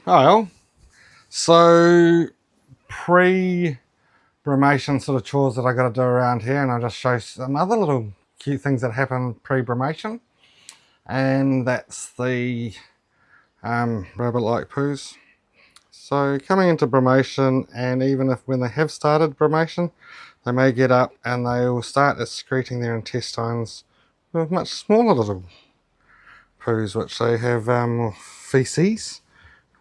Oh, so pre-brumation sort of chores that I got to do around here, and I'll just show some other little cute things that happen pre-brumation, and that's the rabbit-like poos. So coming into brumation, and even if when they have started brumation, they may get up and they will start excreting their intestines with much smaller little poos, which they have feces,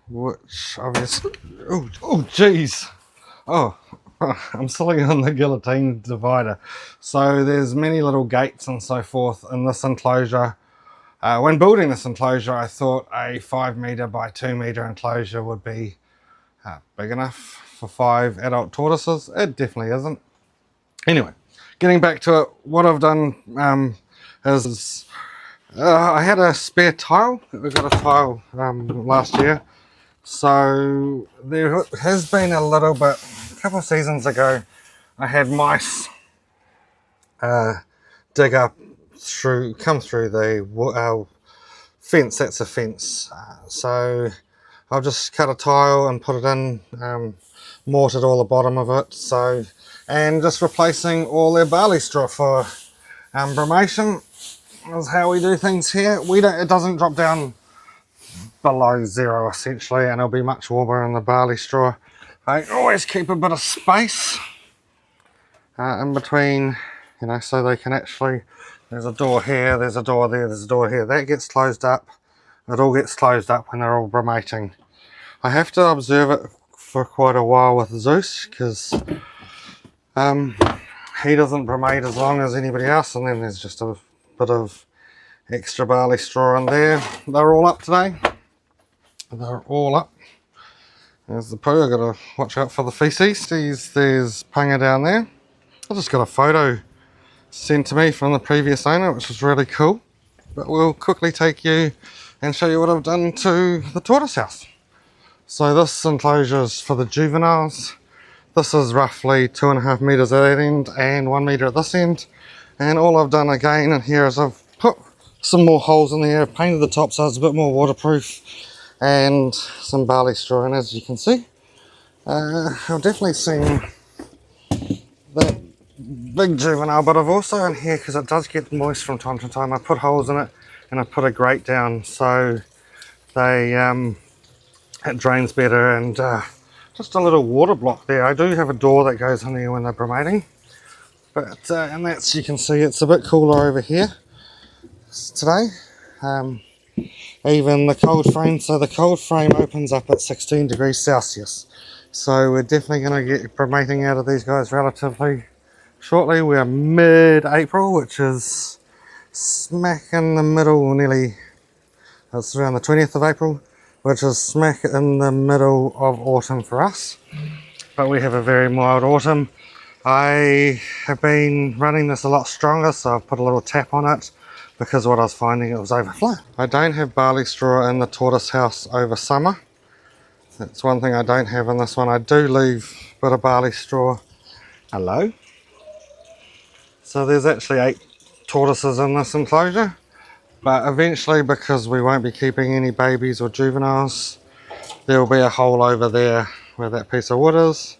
which obviously, oh geez, oh, I'm sitting on the guillotine divider. So there's many little gates and so forth in this enclosure. When building this enclosure, I thought a 5 meter by 2 meter enclosure would be big enough for 5 adult tortoises. It definitely isn't. Anyway, getting back to it, what I've done is I had a spare tile. We got a tile last year. So there has been a little bit, a couple of seasons ago, I had mice dig up come through the fence. That's a fence. So I'll just cut a tile and put it in, mortared all the bottom of it. So, and just replacing all their barley straw for brumation is how we do things here. It doesn't drop down below zero essentially, and it'll be much warmer in the barley straw. I always keep a bit of space in between, you know, so they can actually, there's a door here, there's a door there, there's a door here. That gets closed up. It all gets closed up when they're all brumating. I have to observe it for quite a while with Zeus, because he doesn't brumate as long as anybody else, and then there's just a bit of extra barley straw in there. They're all up today. They're all up. There's the poo. I gotta watch out for the feces. There's Panga down there. I just got a photo sent to me from the previous owner, which was really cool. But we'll quickly take you and show you what I've done to the tortoise house. So this enclosure is for the juveniles. This is roughly 2.5 meters at that end and 1 meter at this end. And all I've done again in here is I've put some more holes in there, painted the top so it's a bit more waterproof, and some barley straw. And as you can see, I've definitely seen that big juvenile, but I've also in here, because it does get moist from time to time, I put holes in it and I put a grate down so they it drains better, and just a little water block there. I do have a door that goes in here when they're brumating, but and that's, you can see it's a bit cooler over here today. Even the cold frame, so the cold frame opens up at 16 degrees Celsius. So we're definitely going to get brumating out of these guys relatively shortly. We're mid-April, which is smack in the middle, nearly, it's around the 20th of April, which is smack in the middle of autumn for us. But we have a very mild autumn. I have been running this a lot stronger, so I've put a little tap on it, because what I was finding, it was overflow. I don't have barley straw in the tortoise house over summer. That's one thing I don't have in this one. I do leave a bit of barley straw. Hello. So there's actually 8 tortoises in this enclosure, but eventually, because we won't be keeping any babies or juveniles, there will be a hole over there where that piece of wood is,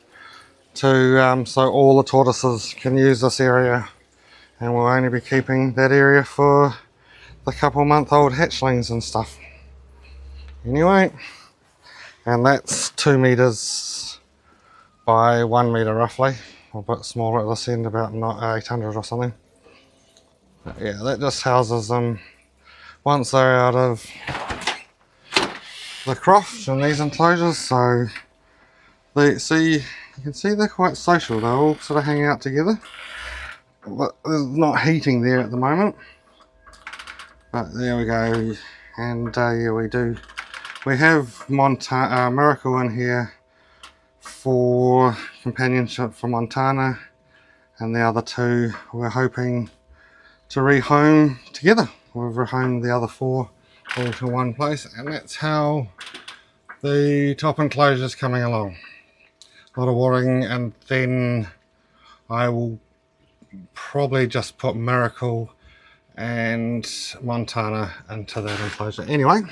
to so all the tortoises can use this area, and we'll only be keeping that area for the couple-month-old hatchlings and stuff. Anyway, and that's 2 meters by 1 meter roughly, a bit smaller at this end, about 800 or something. But yeah, that just houses them once they're out of the croft in these enclosures. So you can see they're quite social. They're all sort of hanging out together. But there's not heating there at the moment. But there we go. And yeah, we have Miracle in here for companionship for Montana, and the other 2 we're hoping to rehome together. We've rehomed the other 4 all to one place, and that's how the top enclosure is coming along. A lot of watering, and then I will probably just put Miracle and Montana into that enclosure. Anyway,